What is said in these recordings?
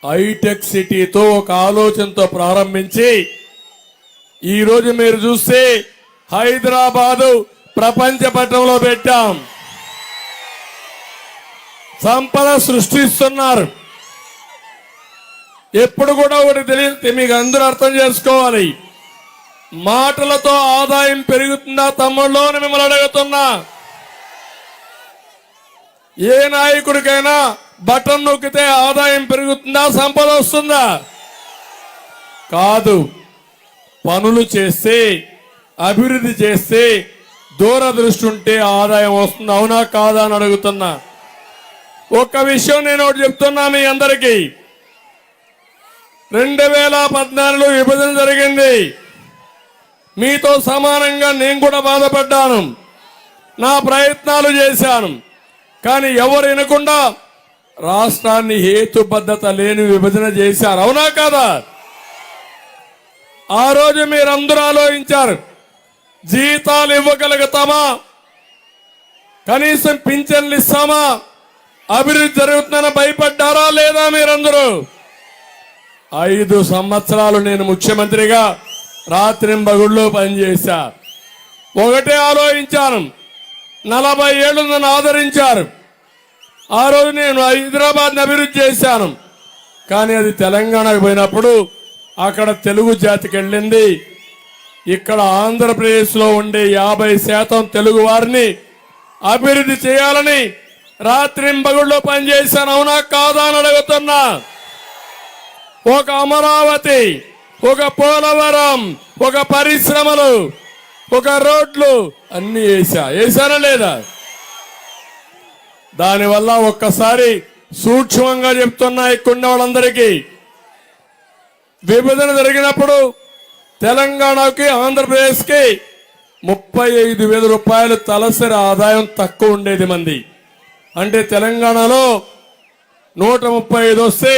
Hitech సిటీతో ఒక ఆలోచనతో ప్రారంభించి ఈరోజు మీరు చూస్తే హైదరాబాదు ప్రపంచ పటంలో పెట్టాం. సంపద సృష్టిస్తున్నారు. ఎప్పుడు కూడా ఒకటి తెలియదు, మీకు అందరూ అర్థం చేసుకోవాలి. మాటలతో ఆదాయం పెరుగుతుందా తమ్ముళ్ళు అని మిమ్మల్ని అడుగుతున్నా. ఏ నాయకుడికైనా బటన్ నొక్కితే ఆదాయం పెరుగుతుందా, సంపద వస్తుందా? కాదు. పనులు చేస్తే, అభివృద్ధి చేస్తే, దూరదృష్టి ఉంటే ఆదాయం వస్తుంది. అవునా కాదా అని అడుగుతున్నా. ఒక్క విషయం నేను ఒకటి చెప్తున్నా మీ అందరికీ. 2014లో విభజన జరిగింది. మీతో సమానంగా నేను కూడా బాధపడ్డాను. నా ప్రయత్నాలు చేశాను. కానీ ఎవరు వినకుండా రాష్ట్రాన్ని హేతుబద్ధత లేని విభజన చేశారు. అవునా కాదా? ఆ రోజు మీరందరూ ఆలోచించారు, జీతాలు ఇవ్వగలుగుతామా, కనీసం పింఛన్లు ఇస్తామా, అభివృద్ధి జరుగుతుందని భయపడ్డారా లేదా? మీరందరూ 5 సంవత్సరాలు నేను ముఖ్యమంత్రిగా రాత్రింబగుళ్ళు పనిచేశా. ఒకటే ఆలోచించాను, 40 ఏళ్ళు నన్ను ఆదరించారు. ఆ రోజు నేను హైదరాబాద్ని అభివృద్ధి చేశాను. కానీ అది తెలంగాణకు పోయినప్పుడు అక్కడ తెలుగు జాతికి వెళ్ళింది. ఇక్కడ ఆంధ్రప్రదేశ్లో ఉండే 50% తెలుగు వారిని అభివృద్ధి చేయాలని రాత్రింబగుళ్ళు పనిచేశాను. అవునా కాదా అని అడుగుతున్నా. ఒక అమరావతి, ఒక పోలవరం, ఒక పరిశ్రమలు, ఒక రోడ్లు అన్ని వేశానా లేదా? దానివల్ల ఒక్కసారి సూక్ష్మంగా చెప్తున్నా ఇక్కడ వాళ్ళందరికీ, విభజన జరిగినప్పుడు తెలంగాణకి ఆంధ్రప్రదేశ్కి 35,000 రూపాయలు తలసరి ఆదాయం తక్కువ ఉండేది మంది. అంటే తెలంగాణలో 135 వస్తే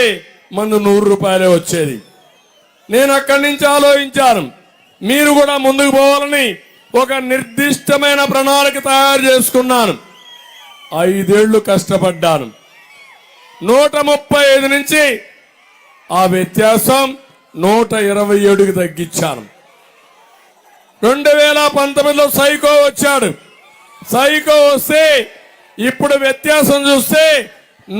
మంది 100 రూపాయలే వచ్చేది. నేను అక్కడి నుంచి ఆలోచించాను, మీరు కూడా ముందుకు పోవాలని ఒక నిర్దిష్టమైన ప్రణాళిక తయారు చేసుకున్నాను. 5 ఏళ్లు కష్టపడ్డాను. 135 నుంచి ఆ వ్యత్యాసం 127కి తగ్గించాను. 2019లో సైకో వచ్చాడు. సైకో వస్తే ఇప్పుడు వ్యత్యాసం చూస్తే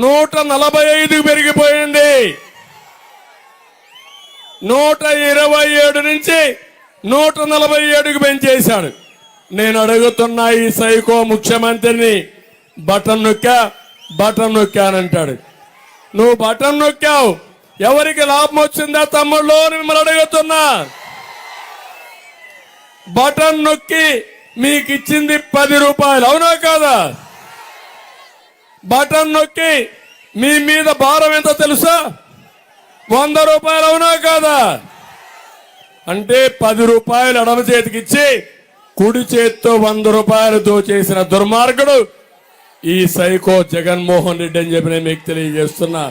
145కి పెరిగిపోయింది. 127 నుంచి 147కి పెంచేశాడు. నేను అడుగుతున్నా ఈ సైకో ముఖ్యమంత్రిని, బటన్ నొక్కానంటాడు. నువ్వు బటన్ నొక్కావు, ఎవరికి లాభం వచ్చిందా తమ్ముళ్ళు అని మిమ్మల్ని అడుగుతున్నా. బటన్ నొక్కి మీకు ఇచ్చింది 10 రూపాయలు. అవునా కాదా? బటన్ నొక్కి మీ మీద భారం ఎంత తెలుసా? 100 రూపాయలు. అవునా కాదా? అంటే 10 రూపాయలు ఎడమ చేతికి ఇచ్చి కుడి చేత్తో 100 రూపాయలు దోచేసిన దుర్మార్గుడు ఈ సైకో జగన్మోహన్ రెడ్డి అని చెప్పి నేను మీకు తెలియజేస్తున్నా.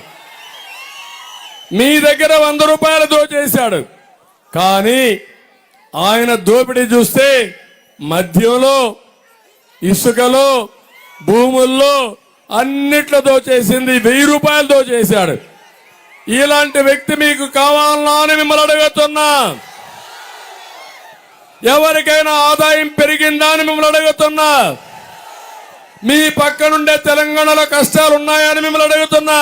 మీ దగ్గర 100 రూపాయలు దోచేశాడు. కానీ ఆయన దోపిడీ చూస్తే మద్యంలో, ఇసుకలో, భూముల్లో అన్నిట్లో దోచేసింది 1000 రూపాయలు దోచేశాడు. ఇలాంటి వ్యక్తి మీకు కావాలన్నా అని మిమ్మల్ని అడుగుతున్నా. ఎవరికైనా ఆదాయం పెరిగిందా అని మిమ్మల్ని అడుగుతున్నా. మీ పక్కనుండే తెలంగాణలో కష్టాలు ఉన్నాయని మిమ్మల్ని అడుగుతున్నా.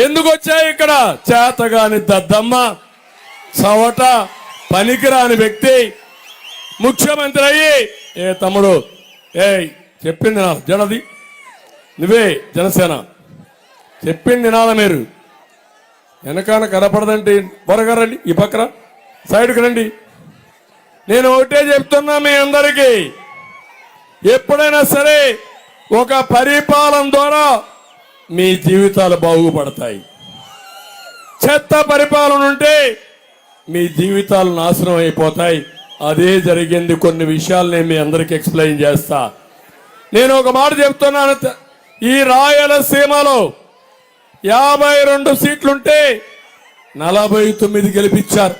ఎందుకు వచ్చాయి ఇక్కడ? చేతగాని దద్దమ్మ, చవట, పనికిరాని వ్యక్తి ముఖ్యమంత్రి అయ్యి, ఏ తమ్ముడు, చెప్పింది నా జనది, నువ్వే జనసేన చెప్పింది నాన్న, మీరు వెనకాల కనపడదంటే త్వరగా రండి, ఈ పక్కన సైడ్కి రండి. నేను ఒకటే చెప్తున్నా మీ అందరికీ, ఎప్పుడైనా సరే ఒక పరిపాలన ద్వారా మీ జీవితాలు బాగుపడతాయి. చెత్త పరిపాలన ఉంటే మీ జీవితాలు నాశనం అయిపోతాయి. అదే జరిగింది. కొన్ని విషయాలు నేను మీ అందరికీ ఎక్స్ప్లెయిన్ చేస్తా. నేను ఒక మాట చెప్తున్నాను, ఈ రాయలసీమలో 52 సీట్లుంటే 49 గెలిపించారు.